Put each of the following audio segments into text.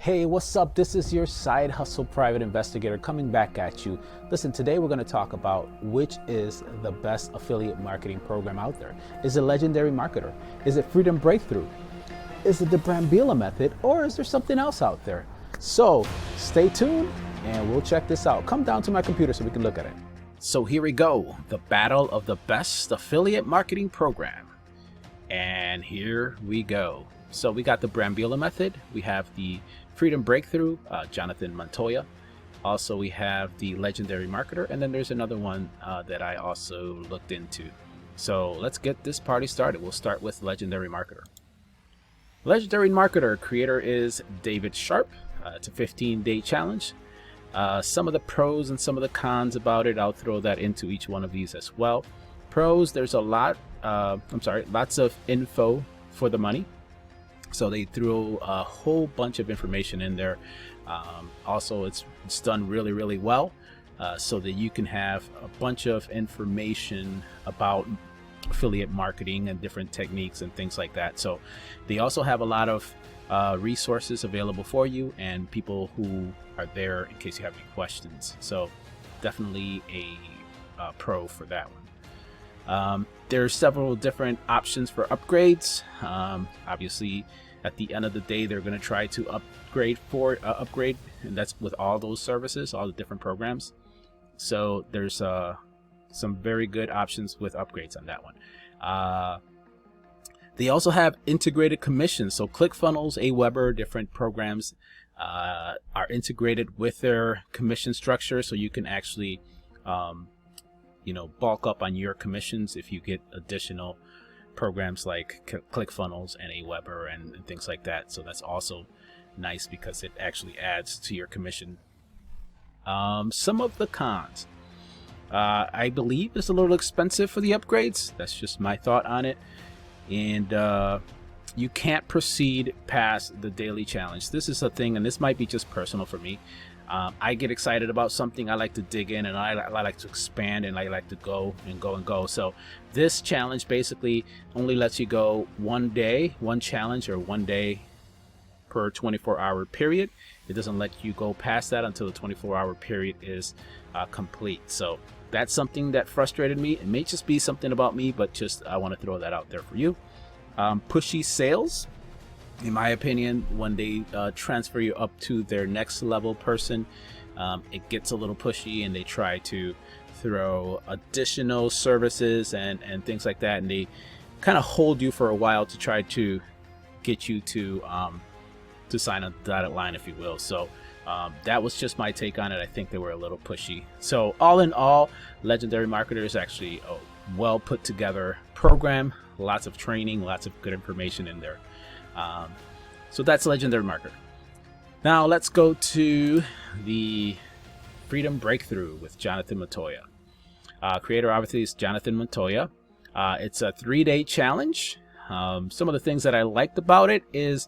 Hey, what's up? This is your side hustle private investigator coming back at you. Listen, today we're going to talk about which is the best affiliate marketing program out there. Is it Legendary Marketer? Is it Freedom Breakthrough? Is it the Brambila Method? Or is there something else out there? So stay tuned and we'll check this out. Come down to my computer so we can look at it. So here we go, the battle of the best affiliate marketing program. And here we go. So we got the Brambila Method. We have the Freedom Breakthrough, Jonathan Montoya. Also, we have the Legendary Marketer, and then there's another one that I also looked into. So let's get this party started. We'll start with Legendary Marketer. Legendary Marketer creator is David Sharp. It's a 15-day challenge. Some of the pros and some of the cons about it, I'll throw that into each one of these as well. Pros, there's a lot, lots of info for the money. So they threw a whole bunch of information in there. Also, it's done really, really well, so that you can have a bunch of information about affiliate marketing and different techniques and things like that. So they also have a lot of resources available for you and people who are there in case you have any questions. So definitely a pro for that one. There's several different options for upgrades. Obviously, at the end of the day, they're going to try to upgrade, and that's with all those services, all the different programs. So there's some very good options with upgrades on that one. They also have integrated commissions. So ClickFunnels, Aweber, different programs are integrated with their commission structure, so you can actually bulk up on your commissions if you get additional programs like ClickFunnels and Aweber and things like that. So that's also nice because it actually adds to your commission. Some of the cons, I believe it's a little expensive for the upgrades. That's just my thought on it. And you can't proceed past the daily challenge. This is a thing, and this might be just personal for me. I get excited about something, I like to dig in, and I like to expand, and I like to go and go and go. So this challenge basically only lets you go one day, one challenge, or one day per 24-hour period. It doesn't let you go past that until the 24-hour period is complete. So that's something that frustrated me. It may just be something about me, but just I want to throw that out there for you. Pushy sales. In my opinion, when they transfer you up to their next level person, it gets a little pushy, and they try to throw additional services and things like that, and they kind of hold you for a while to try to get you to sign a dotted line, if you will. So that was just my take on it. I think they were a little pushy. So all in all, Legendary Marketer is actually a well put together program. Lots of training, lots of good information in there. So that's Legendary Marketer. Now let's go to the Freedom Breakthrough with Jonathan Montoya. Creator obviously is Jonathan Montoya. It's a 3-day challenge. Some of the things that I liked about it is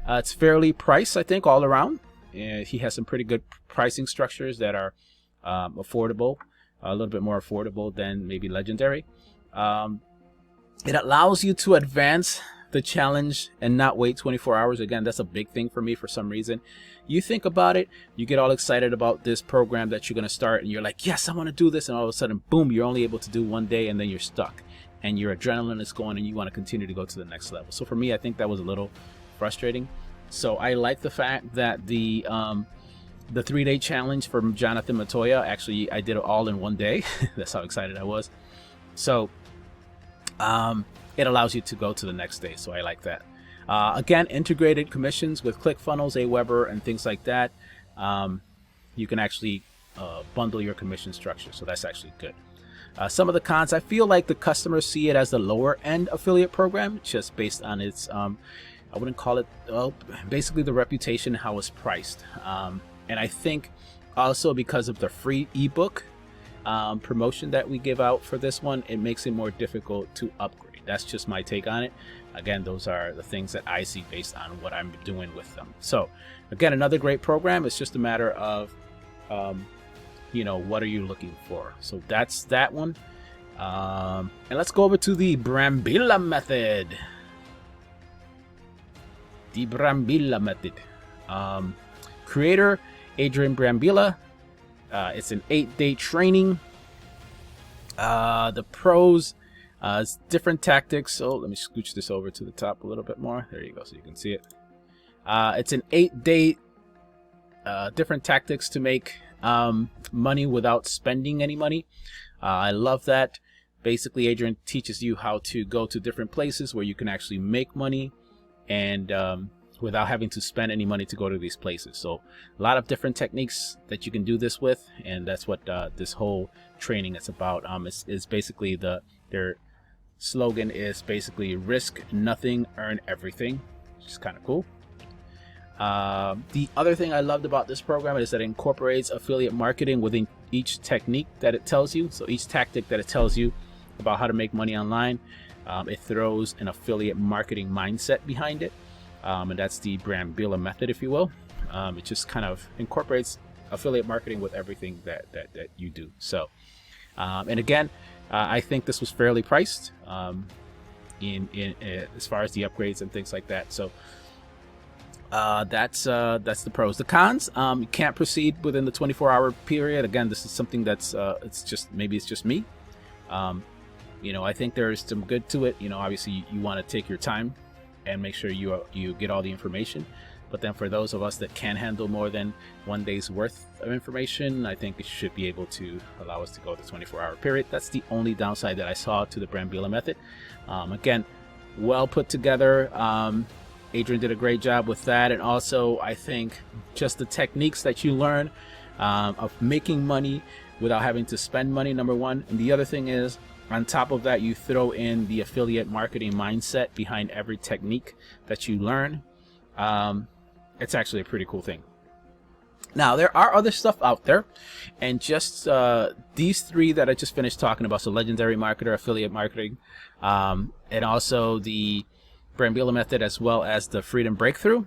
it's fairly priced, I think, all around. He has some pretty good pricing structures that are affordable, a little bit more affordable than maybe Legendary. It allows you to advance the challenge and not wait 24 hours. Again, that's a big thing for me for some reason. You think about it, you get all excited about this program that you're going to start, and you're like, yes, I want to do this, and all of a sudden, boom, you're only able to do one day, and then you're stuck, and your adrenaline is going, and you want to continue to go to the next level. So for me, I think that was a little frustrating. So I like the fact that the 3-day challenge from Jonathan Montoya, actually I did it all in one day. That's how excited I was. So it allows you to go to the next day, so I like that. Again, integrated commissions with ClickFunnels, Aweber, and things like that. You can actually bundle your commission structure, so that's actually good. Some of the cons, I feel like the customers see it as the lower end affiliate program, just based on its, I wouldn't call it, basically the reputation, how it's priced. And I think also because of the free ebook promotion that we give out for this one, it makes it more difficult to upgrade. That's just my take on it. Again, those are the things that I see based on what I'm doing with them. So again, another great program. It's just a matter of, what are you looking for? So that's that one. And let's go over to the Brambila Method. The Brambila Method. Creator, Adrian Brambila. It's an 8-day training. The pros, different tactics. So let me scooch this over to the top a little bit more. There you go, so you can see it. It's an 8-day different tactics to make money without spending any money. I love that. Basically, Adrian teaches you how to go to different places where you can actually make money and without having to spend any money to go to these places. So a lot of different techniques that you can do this with, and that's what this whole training is about. It's basically their slogan is basically risk nothing, earn everything, which is kind of cool. The other thing I loved about this program is that it incorporates affiliate marketing within each technique that it tells you. So each tactic that it tells you about how to make money online, it throws an affiliate marketing mindset behind it, and that's the Brambila method, if you will. It just kind of incorporates affiliate marketing with everything that you do. So and again, I think this was fairly priced in as far as the upgrades and things like that. So that's the pros. The cons, you can't proceed within the 24-hour period. Again, this is something that's it's just me. You know, I think there's some good to it. You know, obviously you want to take your time and make sure you get all the information. But then for those of us that can handle more than 1 day's worth of information, I think it should be able to allow us to go the 24-hour period. That's the only downside that I saw to the Brambila method. Again, well put together. Adrian did a great job with that. And also, I think just the techniques that you learn of making money without having to spend money, number one. And the other thing is, on top of that, you throw in the affiliate marketing mindset behind every technique that you learn. It's actually a pretty cool thing. Now, there are other stuff out there, and just these three that I just finished talking about, so Legendary Marketer, Affiliate Marketing, and also the Brambila Method, as well as the Freedom Breakthrough.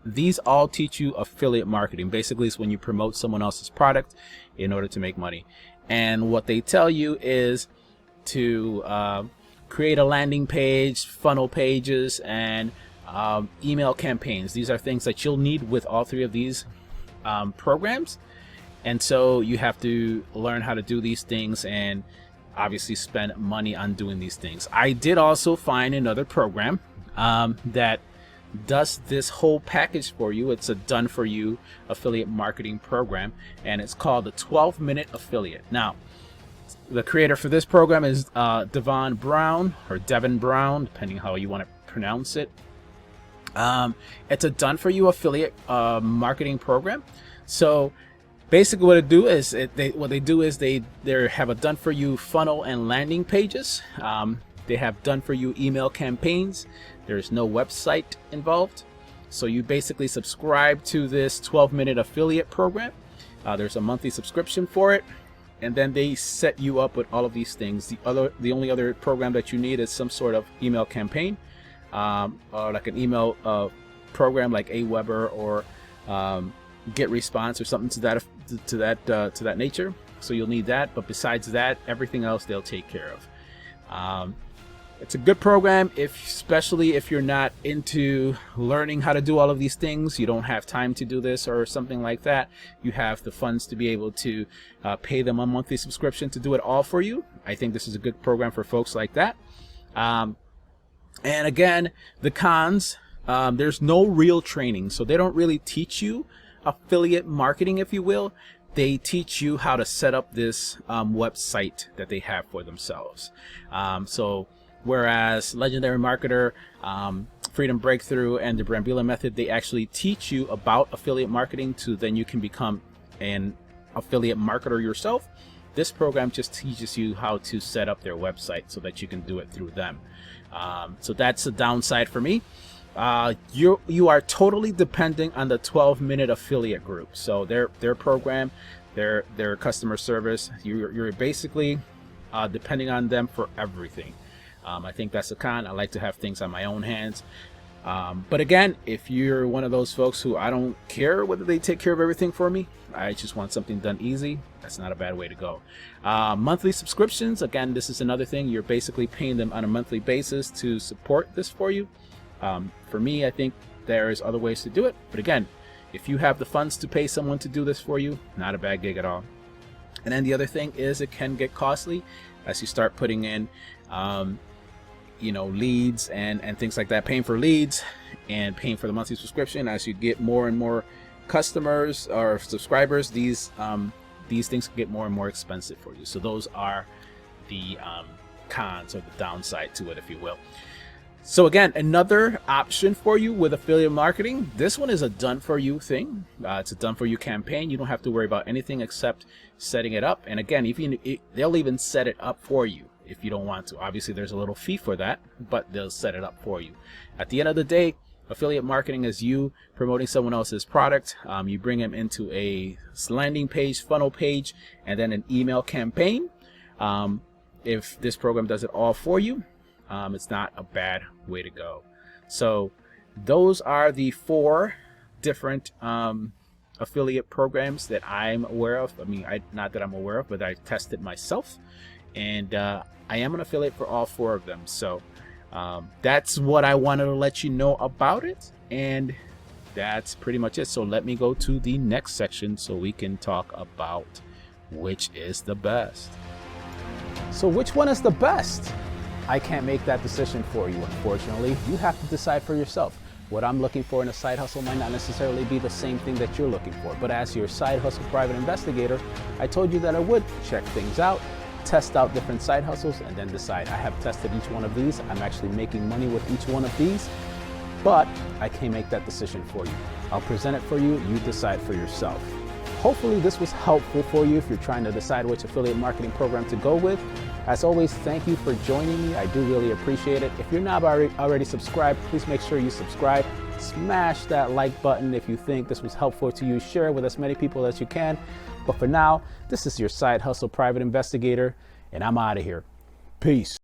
These all teach you affiliate marketing. Basically, it's when you promote someone else's product in order to make money. And what they tell you is to create a landing page, funnel pages, and email campaigns. These are things that you'll need with all three of these programs. And so you have to learn how to do these things and obviously spend money on doing these things. I did also find another program that does this whole package for you. It's a done for you affiliate marketing program, and it's called the 12-Minute Affiliate. Now, the creator for this program is Devon Brown, or Devin Brown, depending how you want to pronounce it. It's a done for you affiliate marketing program. So basically what they do is they have a done for you funnel and landing pages. They have done for you email campaigns. There's no website involved. So you basically subscribe to this 12-minute affiliate program. There's a monthly subscription for it, and then they set you up with all of these things. The only other program that you need is some sort of email campaign, or like an email program like Aweber or Get Response or something to that nature. So you'll need that. But besides that, everything else they'll take care of. It's a good program, especially if you're not into learning how to do all of these things. You don't have time to do this or something like that. You have the funds to be able to pay them a monthly subscription to do it all for you. I think this is a good program for folks like that. And again, the cons, there's no real training. So they don't really teach you affiliate marketing, if you will. They teach you how to set up this website that they have for themselves. So whereas Legendary Marketer, Freedom Breakthrough, and the Brambila Method, they actually teach you about affiliate marketing to then you can become an affiliate marketer yourself. This program just teaches you how to set up their website so that you can do it through them. So that's the downside for me. You are totally dependent on the 12-minute affiliate group. So their program, their customer service, you're basically depending on them for everything. I think that's a con. I like to have things on my own hands. But again, if you're one of those folks who I don't care whether they take care of everything for me, I just want something done easy, that's not a bad way to go. Monthly subscriptions, again, this is another thing. You're basically paying them on a monthly basis to support this for you. For me, I think there's other ways to do it. But again, If you have the funds to pay someone to do this for you, not a bad gig at all. And then the other thing is it can get costly as you start putting in, leads and things like that, paying for leads and paying for the monthly subscription. As you get more and more customers or subscribers, these things can get more and more expensive for you. So those are the cons, or the downside to it, if you will. So again, another option for you with affiliate marketing. This one is a done for you thing. It's a done for you campaign. You don't have to worry about anything except setting it up. And again, they'll even set it up for you if you don't want to. Obviously, there's a little fee for that, but they'll set it up for you. At the end of the day, affiliate marketing is you promoting someone else's product. You bring them into a landing page, funnel page, and then an email campaign. If this program does it all for you, it's not a bad way to go. So those are the 4 different affiliate programs that I'm aware of. I mean, not that I'm aware of, but I tested myself, and I am an affiliate for all 4 of them. So that's what I wanted to let you know about it, and that's pretty much it. So let me go to the next section so we can talk about which is the best. So which one is the best? I can't make that decision for you, unfortunately. You have to decide for yourself. What I'm looking for in a side hustle might not necessarily be the same thing that you're looking for. But as your side hustle private investigator, I told you that I would check things out, test out different side hustles, and then decide. I have tested each one of these. I'm actually making money with each one of these, but I can't make that decision for you. I'll present it for you. You decide for yourself. Hopefully this was helpful for you if you're trying to decide which affiliate marketing program to go with. As always, thank you for joining me. I do really appreciate it. If you're not already subscribed, please make sure you subscribe. Smash that like button if you think this was helpful to you. Share it with as many people as you can. But for now, this is your side hustle private investigator, and I'm out of here. Peace.